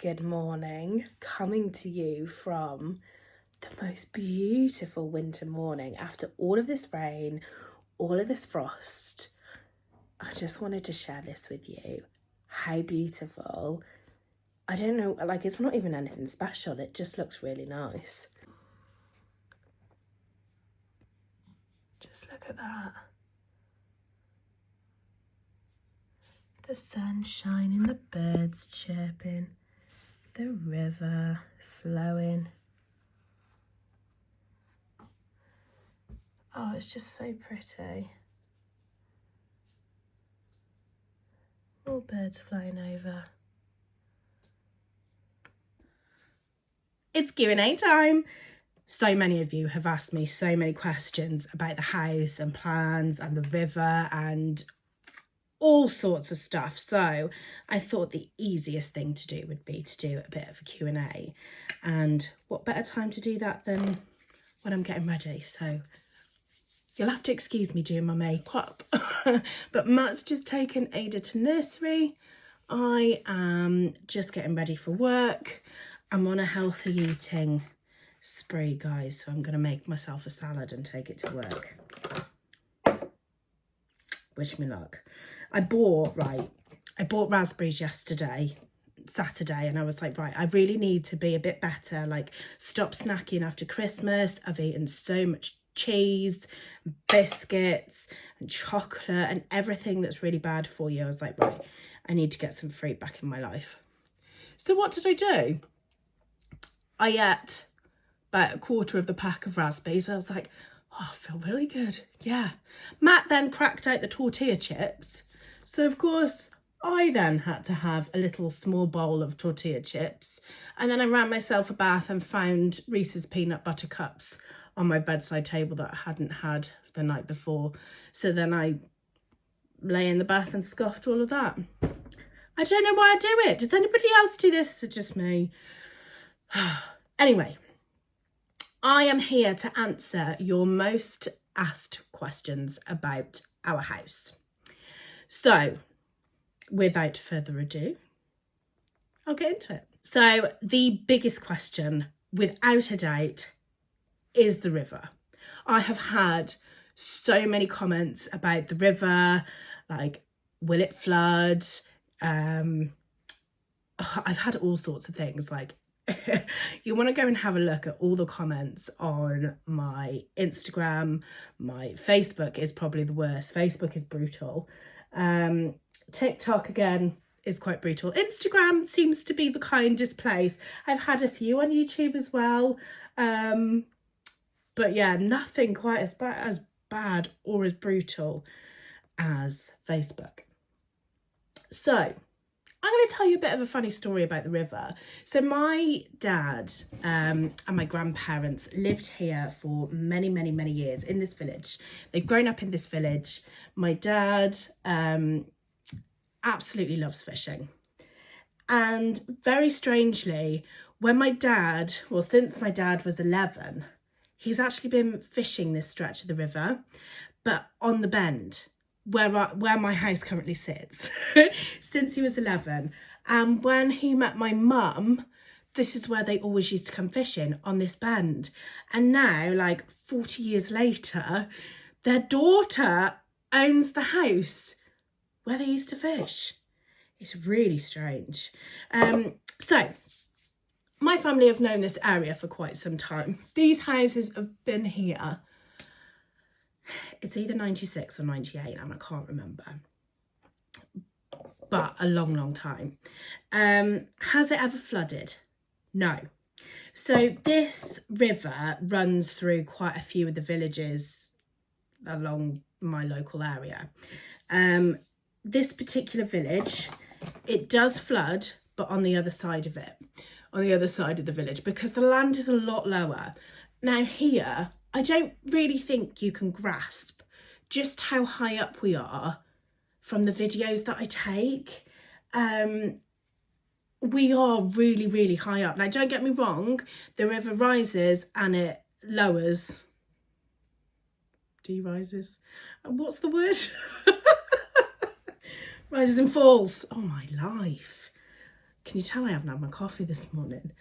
Good morning, coming to you from the most beautiful winter morning after all of this rain, all of this frost. I just wanted to share this with you. How beautiful. I don't know, like it's not even anything special, it just looks really nice. Just look at that. The sun shining, the birds chirping, the river flowing. Oh, it's just so pretty. More birds flying over. It's Q&A time. So many of you have asked me so many questions about the house and plans and the river and all sorts of stuff. So I thought the easiest thing to do would be to do a bit of a Q&A. And what better time to do that than when I'm getting ready. So you'll have to excuse me doing my makeup. But Matt's just taken Ada to nursery. I am just getting ready for work. I'm on a healthy eating spree, guys. So I'm going to make myself a salad and take it to work. Wish me luck. I bought raspberries Saturday, and I was like, right, I really need to be a bit better, like stop snacking after Christmas. I've eaten so much cheese, biscuits and chocolate and everything that's really bad for you. I was like, right, I need to get some fruit back in my life. So what did I do? I ate about a quarter of the pack of raspberries. I was like, oh, I feel really good. Yeah. Matt then cracked out the tortilla chips. So, of course, I then had to have a little small bowl of tortilla chips. And then I ran myself a bath and found Reese's peanut butter cups on my bedside table that I hadn't had the night before. So then I lay in the bath and scoffed all of that. I don't know why I do it. Does anybody else do this? Is it just me? Anyway. I am here to answer your most asked questions about our house. So, without further ado, I'll get into it. So, the biggest question, without a doubt, is the river. I have had so many comments about the river, like, will it flood? I've had all sorts of things, like, you want to go and have a look at all the comments on my Instagram. My Facebook is probably the worst. Facebook is brutal. TikTok, again, is quite brutal. Instagram seems to be the kindest place. I've had a few on YouTube as well. But yeah, nothing quite as bad or as brutal as Facebook. So, I'm going to tell you a bit of a funny story about the river. So my dad and my grandparents lived here for many, many, many years in this village. They've grown up in this village. My dad absolutely loves fishing. And very strangely, since my dad was 11, he's actually been fishing this stretch of the river, but on the bend where my house currently sits since he was 11. And when he met my mum, this is where they always used to come fishing, on this bend. And now, like 40 years later, their daughter owns the house where they used to fish. It's really strange. So my family have known this area for quite some time. These houses have been here, it's either 96 or 98, and I can't remember, but a long, long time. Has it ever flooded? No. So this river runs through quite a few of the villages along my local area. This particular village, it does flood, but on the other side of it, on the other side of the village, because the land is a lot lower. Now here, I don't really think you can grasp just how high up we are from the videos that I take. We are really, really high up. Now, don't get me wrong, the river rises and it lowers. Rises. What's the word? Rises and falls. Oh, my life. Can you tell I haven't had my coffee this morning?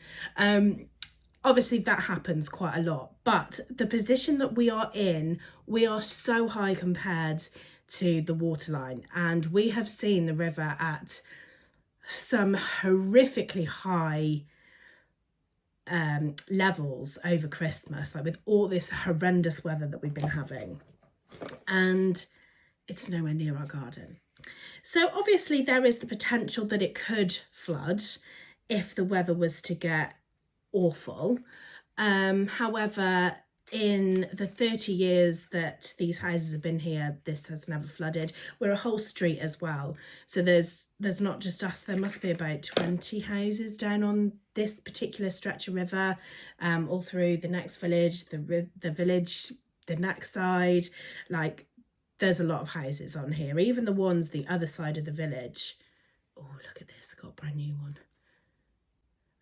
Obviously that happens quite a lot, but the position that we are in, we are so high compared to the waterline, and we have seen the river at some horrifically high levels over Christmas, like with all this horrendous weather that we've been having, and it's nowhere near our garden. So obviously there is the potential that it could flood if the weather was to get awful. However, in the 30 years that these houses have been here, this has never flooded. We're a whole street as well, so there's not just us. There must be about 20 houses down on this particular stretch of river, all through the next village, the village the next side. Like, there's a lot of houses on here, even the ones the other side of the village. Oh, look at this, I've got a brand new one.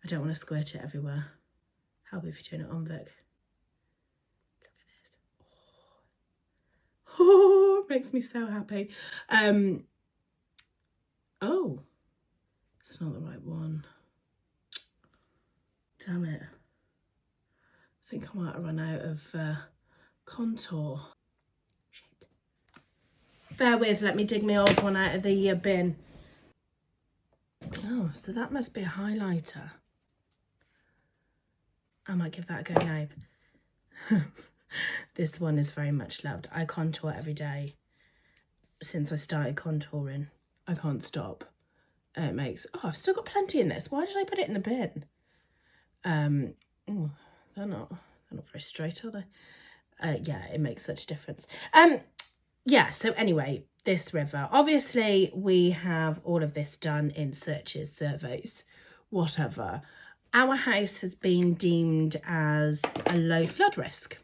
I don't want to squirt it everywhere. How about if you turn it on, Vic? Oh, it makes me so happy. Oh, it's not the right one. Damn it. I think I might have run out of contour. Shit. Bear with, let me dig my old one out of the bin. Oh, so that must be a highlighter. I might give that a go now. This one is very much loved. I contour every day since I started contouring. I can't stop. It makes... Oh, I've still got plenty in this. Why did I put it in the bin? Oh, they're not very straight, are they? Yeah, it makes such a difference. Yeah, so anyway, this river. Obviously, we have all of this done in searches, surveys, whatever. Our house has been deemed as a low flood risk.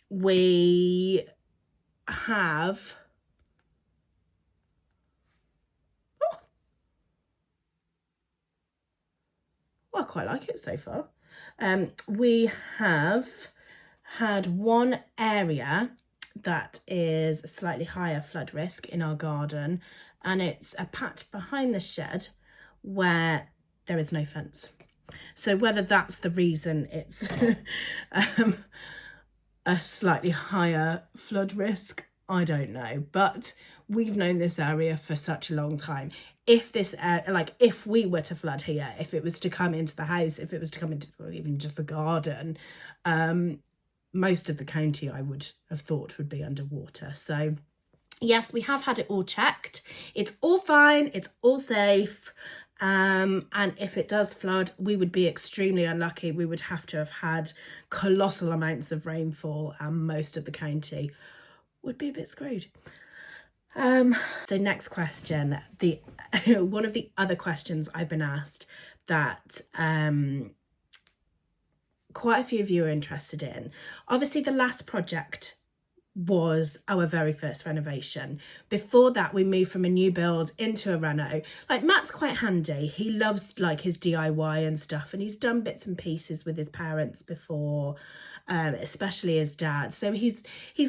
We have... Well, I quite like it so far. We have had one area that is slightly higher flood risk in our garden, and it's a patch behind the shed where there is no fence. So whether that's the reason it's a slightly higher flood risk, I don't know, but we've known this area for such a long time. If this, if we were to flood here, if it was to come into the house, if it was to come into even just the garden, most of the county I would have thought would be underwater. So yes, we have had it all checked. It's all fine. It's all safe. And if it does flood, we would be extremely unlucky. We would have to have had colossal amounts of rainfall, and most of the county would be a bit screwed. So next question, one of the other questions I've been asked that quite a few of you are interested in. Obviously, the last project was our very first renovation. Before that, we moved from a new build into a reno. Like, Matt's quite handy. He loves like his DIY and stuff, and he's done bits and pieces with his parents before, especially his dad. So he's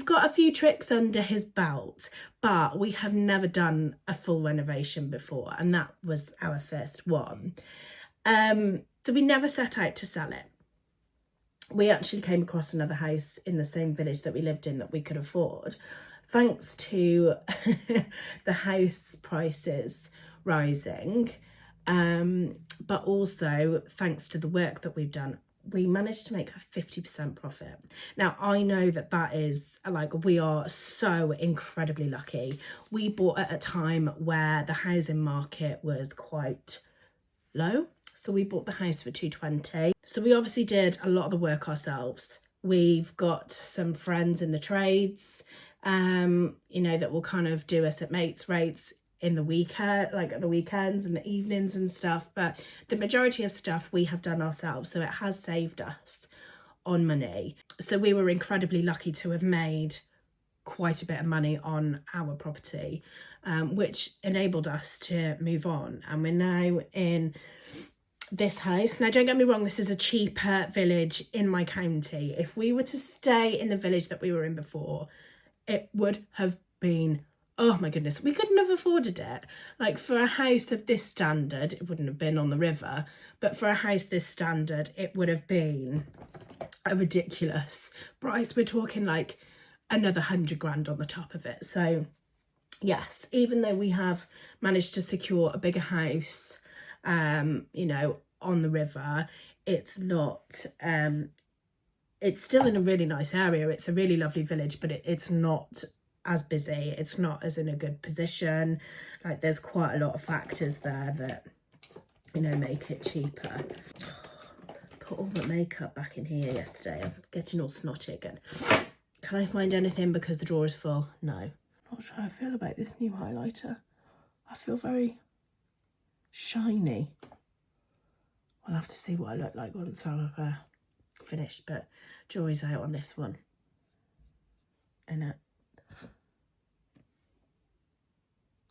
got a few tricks under his belt, but we have never done a full renovation before, and that was our first one. So we never set out to sell it. We actually came across another house in the same village that we lived in that we could afford, thanks to the house prices rising, but also thanks to the work that we've done. We managed to make a 50% profit. Now, I know that is like, we are so incredibly lucky. We bought at a time where the housing market was quite low. So we bought the house for 220. So we obviously did a lot of the work ourselves. We've got some friends in the trades, that will kind of do us at mates rates in the weekend, like at the weekends and the evenings and stuff. But the majority of stuff we have done ourselves. So it has saved us on money. So we were incredibly lucky to have made quite a bit of money on our property, which enabled us to move on. And we're now in this house. Now, don't get me wrong, this is a cheaper village in my county. If we were to stay in the village that we were in before, it would have been Oh my goodness, we couldn't have afforded it. Like, for a house of this standard, it wouldn't have been on the river, but for a house this standard, it would have been a ridiculous price. We're talking like another 100 grand on the top of it. So yes, even though we have managed to secure a bigger house, you know, on the river, it's not, it's still in a really nice area. It's a really lovely village, but it's not as busy. It's not as in a good position. Like, there's quite a lot of factors there that, you know, make it cheaper. Put all the makeup back in here yesterday. I'm getting all snotty again. Can I find anything because the drawer is full? No. Not sure how I feel about this new highlighter. I feel very shiny. I'll have to see what I look like once I've finished, but jury's out on this one. And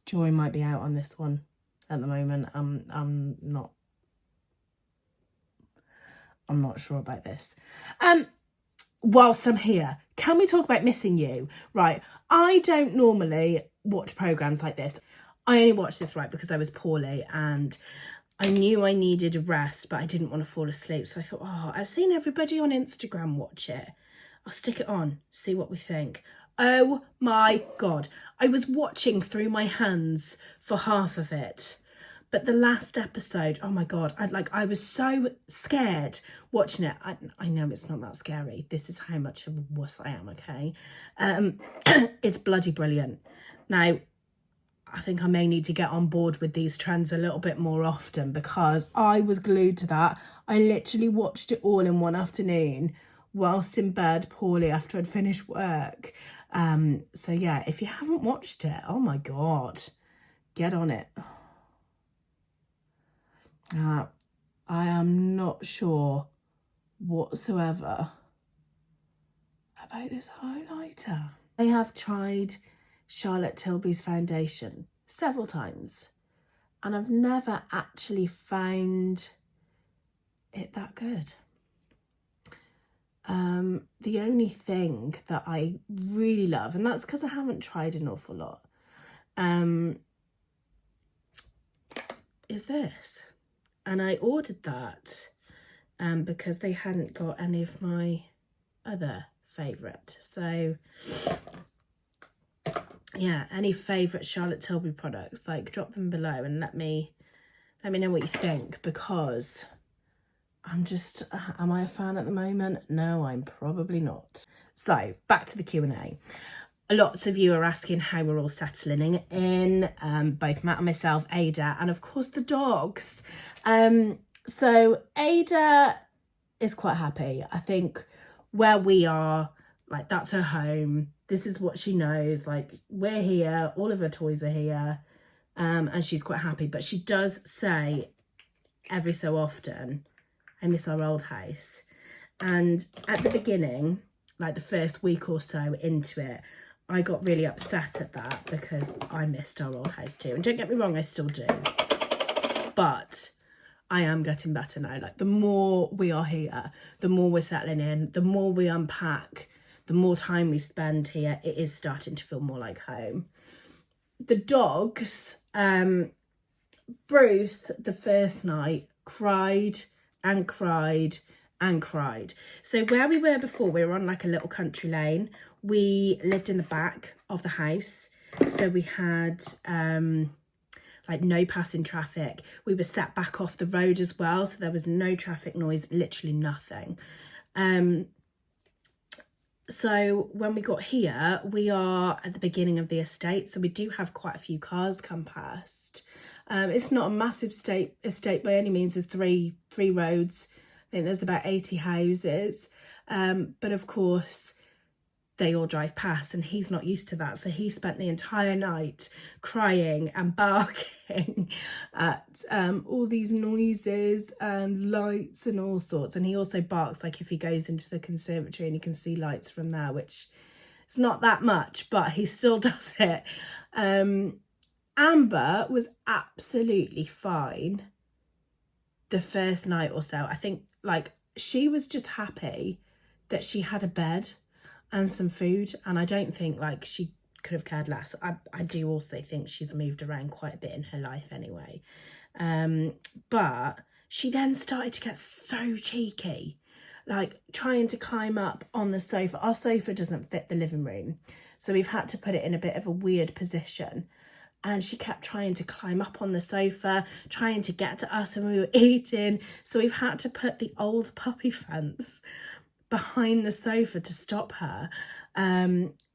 jury might be out on this one at the moment. I'm not sure about this. Whilst I'm here, can we talk about Missing You? Right, I don't normally watch programmes like this. I only watched this, right, because I was poorly and I knew I needed a rest, but I didn't want to fall asleep. So I thought, oh, I've seen everybody on Instagram watch it. I'll stick it on, see what we think. Oh my God. I was watching through my hands for half of it. But the last episode, oh my God, I was so scared watching it. I know it's not that scary. This is how much of a wuss I am, okay? It's bloody brilliant. Now, I think I may need to get on board with these trends a little bit more often because I was glued to that. I literally watched it all in one afternoon whilst in bed poorly after I'd finished work. So yeah, if you haven't watched it, oh my God, get on it. I am not sure whatsoever about this highlighter. I have tried Charlotte Tilbury's foundation several times and I've never actually found it that good. The only thing that I really love, and that's because I haven't tried an awful lot, is this. And I ordered that because they hadn't got any of my other favourite. So yeah, any favourite Charlotte Tilbury products, like, drop them below and let me know what you think, because I'm just, am I a fan at the moment? No, I'm probably not. So back to the Q&A. Lots of you are asking how we're all settling in, both Matt and myself, Ada, and of course the dogs. So Ada is quite happy. I think where we are, like, that's her home. This is what she knows. Like, we're here, all of her toys are here, and she's quite happy. But she does say every so often, I miss our old house. And at the beginning, like the first week or so into it, I got really upset at that because I missed our old house too. And don't get me wrong, I still do. But I am getting better now. Like, the more we are here, the more we're settling in, the more we unpack, the more time we spend here, it is starting to feel more like home. The dogs, Bruce, the first night, cried and cried and cried. So where we were before, we were on like a little country lane. We lived in the back of the house, so we had like no passing traffic. We were set back off the road as well, so there was no traffic noise, literally nothing. So when we got here, we are at the beginning of the estate, so we do have quite a few cars come past. It's not a massive estate by any means. There's three roads. I think there's about 80 houses. But of course, they all drive past and he's not used to that. So he spent the entire night crying and barking at all these noises and lights and all sorts. And he also barks, like, if he goes into the conservatory and he can see lights from there, which is not that much, but he still does it. Amber was absolutely fine the first night or so. I think, like, she was just happy that she had a bed and some food, and I don't think, like, she could have cared less. I do also think she's moved around quite a bit in her life anyway. But she then started to get so cheeky, like trying to climb up on the sofa. Our sofa doesn't fit the living room, so we've had to put it in a bit of a weird position. And she kept trying to climb up on the sofa, trying to get to us, and we were eating. So we've had to put the old puppy fence behind the sofa to stop her.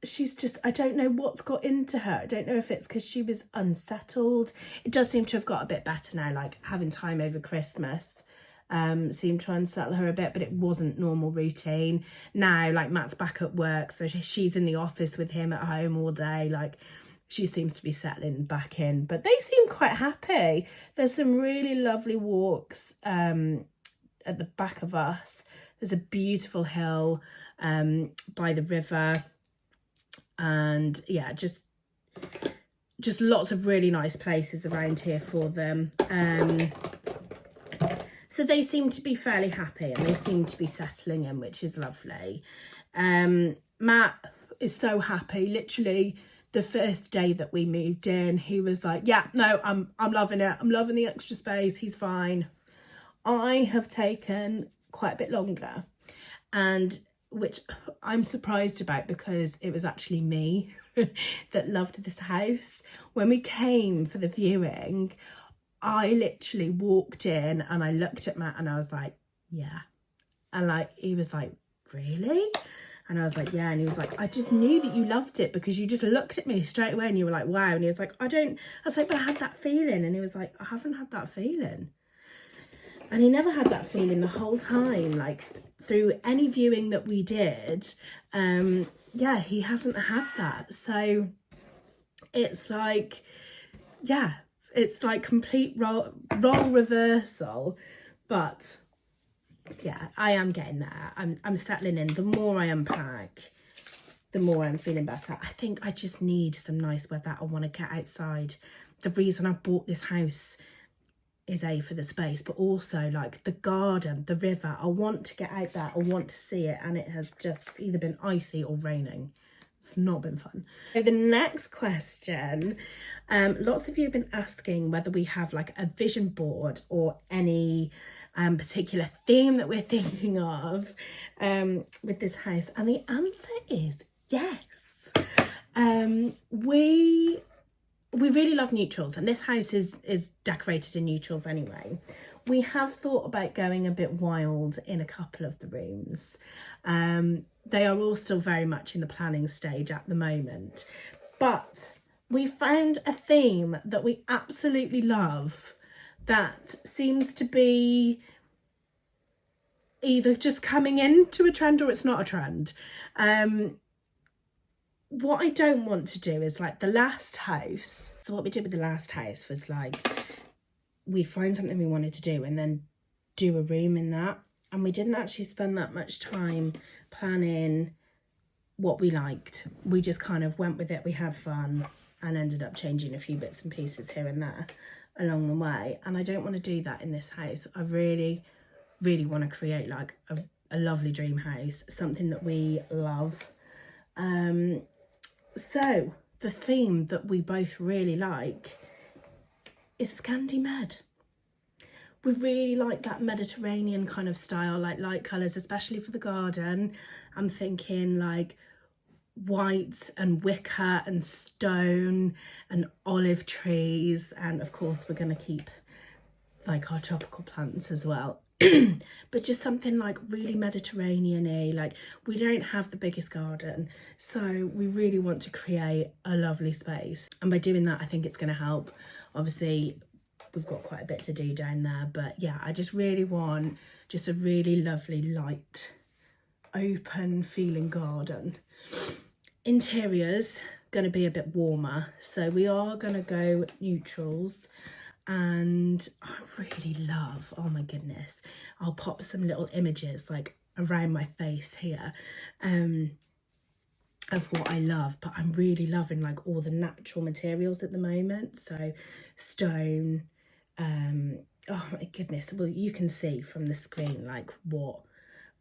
She's just, I don't know what's got into her. I don't know if it's because she was unsettled. It does seem to have got a bit better now, like having time over Christmas seemed to unsettle her a bit, but it wasn't normal routine. Now, like, Matt's back at work, so she's in the office with him at home all day, like, she seems to be settling back in, but they seem quite happy. There's some really lovely walks at the back of us. There's a beautiful hill by the river, and yeah, just lots of really nice places around here for them. So they seem to be fairly happy, and they seem to be settling in, which is lovely. Matt is so happy. Literally, the first day that we moved in, he was like, yeah, no, I'm loving it. I'm loving the extra space. He's fine. I have taken quite a bit longer, and which I'm surprised about, because it was actually me that loved this house. When we came for the viewing, I literally walked in and I looked at Matt and I was like, yeah. And like, he was like, really? And I was like, yeah. And he was like, I just knew that you loved it because you just looked at me straight away and you were like, wow. And he was like, I was like, but I had that feeling. And he was like, I haven't had that feeling. And he never had that feeling the whole time, like through any viewing that we did. Yeah, he hasn't had that. So it's like, yeah, it's like complete role reversal. But yeah, I am getting there. I'm settling in. The more I unpack, the more I'm feeling better. I think I just need some nice weather. I want to get outside. The reason I bought this house is for the space, but also like the garden, the river. I want to get out there. I want to see it, and it has just either been icy or raining. It's not been fun. So the next question, lots of you have been asking whether we have like a vision board or any particular theme that we're thinking of with this house, and the answer is yes. We really love neutrals, and this house is decorated in neutrals anyway. We have thought about going a bit wild in a couple of the rooms. They are all still very much in the planning stage at the moment, but we found a theme that we absolutely love that seems to be either just coming into a trend or it's not a trend. What I don't want to do is like the last house. So what we did with the last house was like, we find something we wanted to do and then do a room in that. And we didn't actually spend that much time planning what we liked. We just kind of went with it. We had fun and ended up changing a few bits and pieces here and there along the way. And I don't want to do that in this house. I really, really want to create like a lovely dream house, something that we love. So the theme that we both really like is Scandi Med. We really like that Mediterranean kind of style, like light colours, especially for the garden. I'm thinking like white and wicker and stone and olive trees. And of course, we're going to keep like our tropical plants as well. But just something like really Mediterranean-y. Like, we don't have the biggest garden, so we really want to create a lovely space. And by doing that, I think it's going to help. Obviously, we've got quite a bit to do down there, but yeah, I just really want just a really lovely, light, open feeling garden. Interiors going to be a bit warmer, so we are going to go neutrals. And I really love, oh my goodness, I'll pop some little images like around my face here of what I love, but I'm really loving like all the natural materials at the moment. So stone, oh my goodness, well, you can see from the screen like what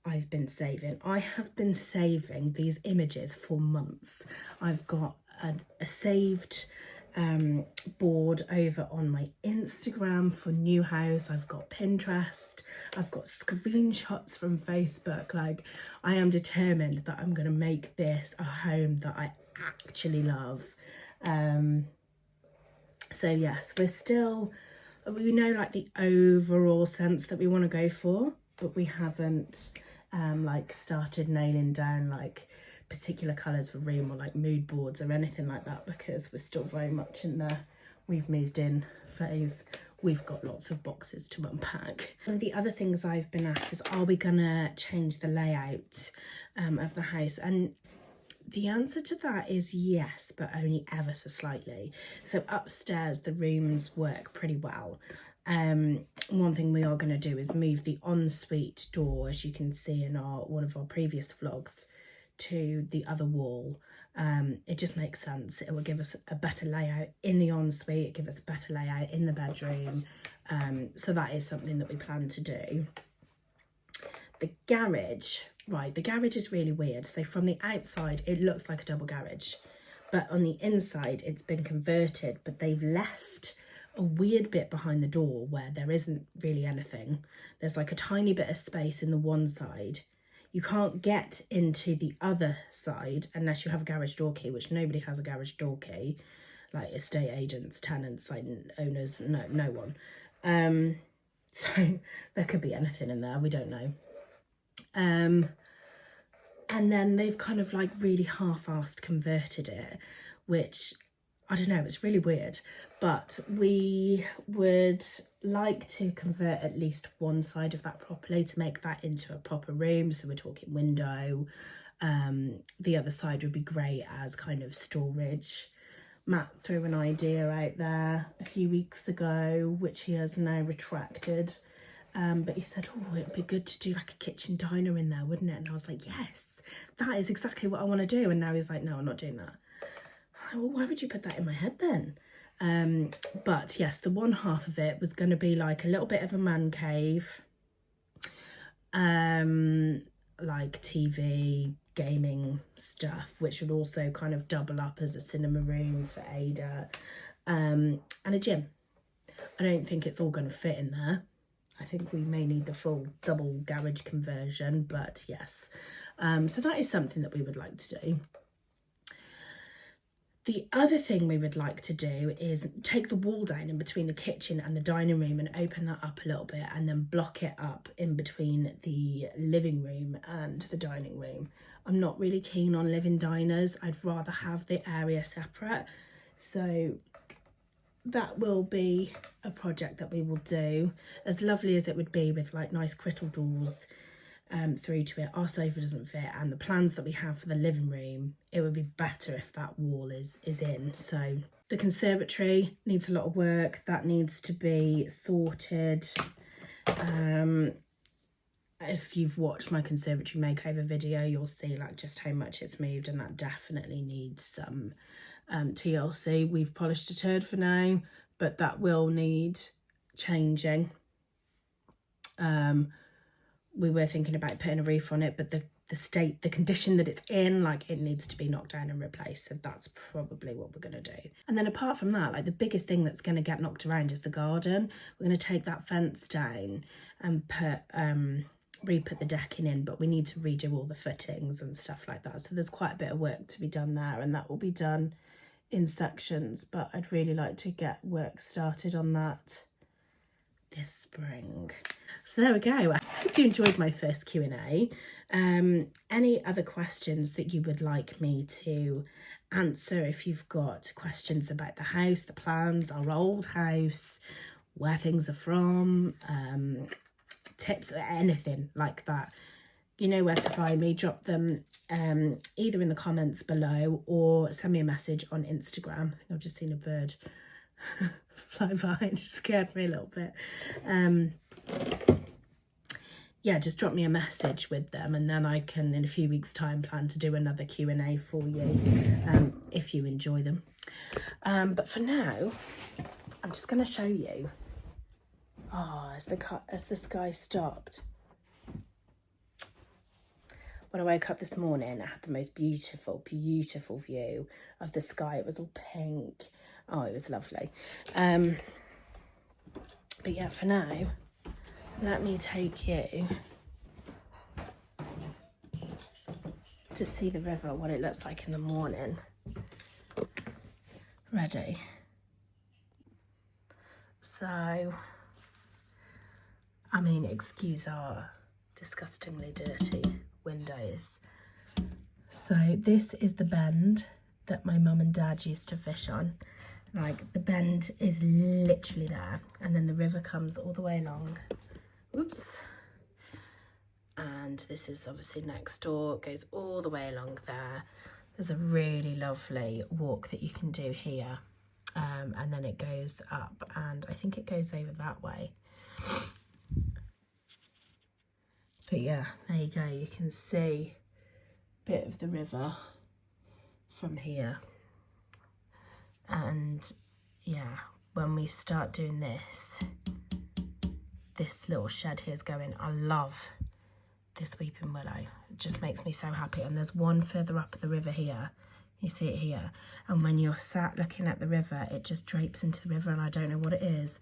I've been saving. I have been saving these images for months. I've got a saved board over on my Instagram for new house. I've got Pinterest, I've got screenshots from Facebook. Like, I am determined that I'm going to make this a home that I actually love. So yes, we know like the overall sense that we want to go for, but we haven't like started nailing down like particular colours for room or like mood boards or anything like that, because we're still very much in the we've moved in phase. We've got lots of boxes to unpack. One of the other things I've been asked is, are we gonna change the layout of the house? And the answer to that is yes, but only ever so slightly. So upstairs the rooms work pretty well. One thing we are going to do is move the ensuite door, as you can see in one of our previous vlogs, to the other wall. It just makes sense. It will give us a better layout in the ensuite, give us a better layout in the bedroom. So that is something that we plan to do. The garage, right, the garage is really weird. So from the outside it looks like a double garage, but on the inside it's been converted, but they've left a weird bit behind the door where there isn't really anything. There's like a tiny bit of space in the one side. You can't get into the other side unless you have a garage door key, which nobody has a garage door key, like estate agents, tenants, like owners, no one. So there could be anything in there, we don't know. And then they've kind of like really half-assed converted it, which, I don't know, it's really weird. But we would like to convert at least one side of that properly to make that into a proper room. So we're talking window. The other side would be great as kind of storage. Matt threw an idea out there a few weeks ago, which he has now retracted. But he said, oh, it'd be good to do like a kitchen diner in there, wouldn't it? And I was like, yes, that is exactly what I want to do. And now he's like, no, I'm not doing that. Well, why would you put that in my head then? But yes, the one half of it was going to be like a little bit of a man cave, like TV, gaming stuff, which would also kind of double up as a cinema room for Ada, and a gym. I don't think it's all going to fit in there. I think we may need the full double garage conversion, but yes. So that is something that we would like to do. The other thing we would like to do is take the wall down in between the kitchen and the dining room and open that up a little bit, and then block it up in between the living room and the dining room. I'm not really keen on living diners. I'd rather have the area separate. So that will be a project that we will do. As lovely as it would be with like nice crystal doors through to it, our sofa doesn't fit, and the plans that we have for the living room, it would be better if that wall is in. So the conservatory needs a lot of work. That needs to be sorted. If you've watched my conservatory makeover video, you'll see like just how much it's moved, and that definitely needs some TLC. We've polished a turd for now, but that will need changing. We were thinking about putting a roof on it, but the condition that it's in, like, it needs to be knocked down and replaced. So that's probably what we're going to do. And then apart from that, like, the biggest thing that's going to get knocked around is the garden. We're going to take that fence down and re-put the decking in, but we need to redo all the footings and stuff like that. So there's quite a bit of work to be done there, and that will be done in sections, but I'd really like to get work started on that this spring. So there we go. I hope you enjoyed my first Q&A. Any other questions that you would like me to answer, if you've got questions about the house, the plans, our old house, where things are from, tips, anything like that, you know where to find me. Drop them either in the comments below or send me a message on Instagram. I think I've just seen a bird fly by. It just scared me a little bit. Yeah, just drop me a message with them, and then I can, in a few weeks' time, plan to do another Q&A for you, if you enjoy them. But for now, I'm just going to show you. Oh, has the sky stopped? when I woke up this morning, I had the most beautiful, beautiful view of the sky. It was all pink. Oh, it was lovely. But yeah, for now, let me take you to see the river, what it looks like in the morning. Ready? So, I mean, excuse our disgustingly dirty windows. So this is the bend that my mum and dad used to fish on. Like, the bend is literally there, and then the river comes all the way along. Oops. And this is obviously next door. It goes all the way along there. There's a really lovely walk that you can do here. And then it goes up, and I think it goes over that way. But yeah, there you go. You can see a bit of the river from here. And yeah, when we start doing this little shed here is going. I love this weeping willow. It just makes me so happy. And there's one further up the river here. You see it here. And when you're sat looking at the river, it just drapes into the river, and I don't know what it is.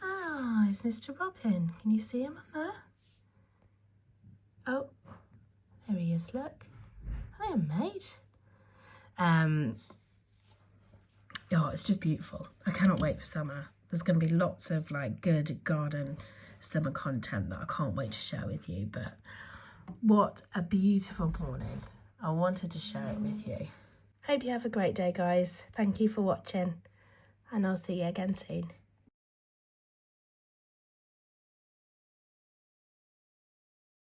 Ah, it's Mr. Robin. Can you see him on there? Oh, there he is, look. Hiya, mate. Oh, it's just beautiful. I cannot wait for summer. There's going to be lots of like good garden summer content that I can't wait to share with you. But what a beautiful morning. I wanted to share it with you. Hope you have a great day, guys. Thank you for watching, and I'll see you again soon.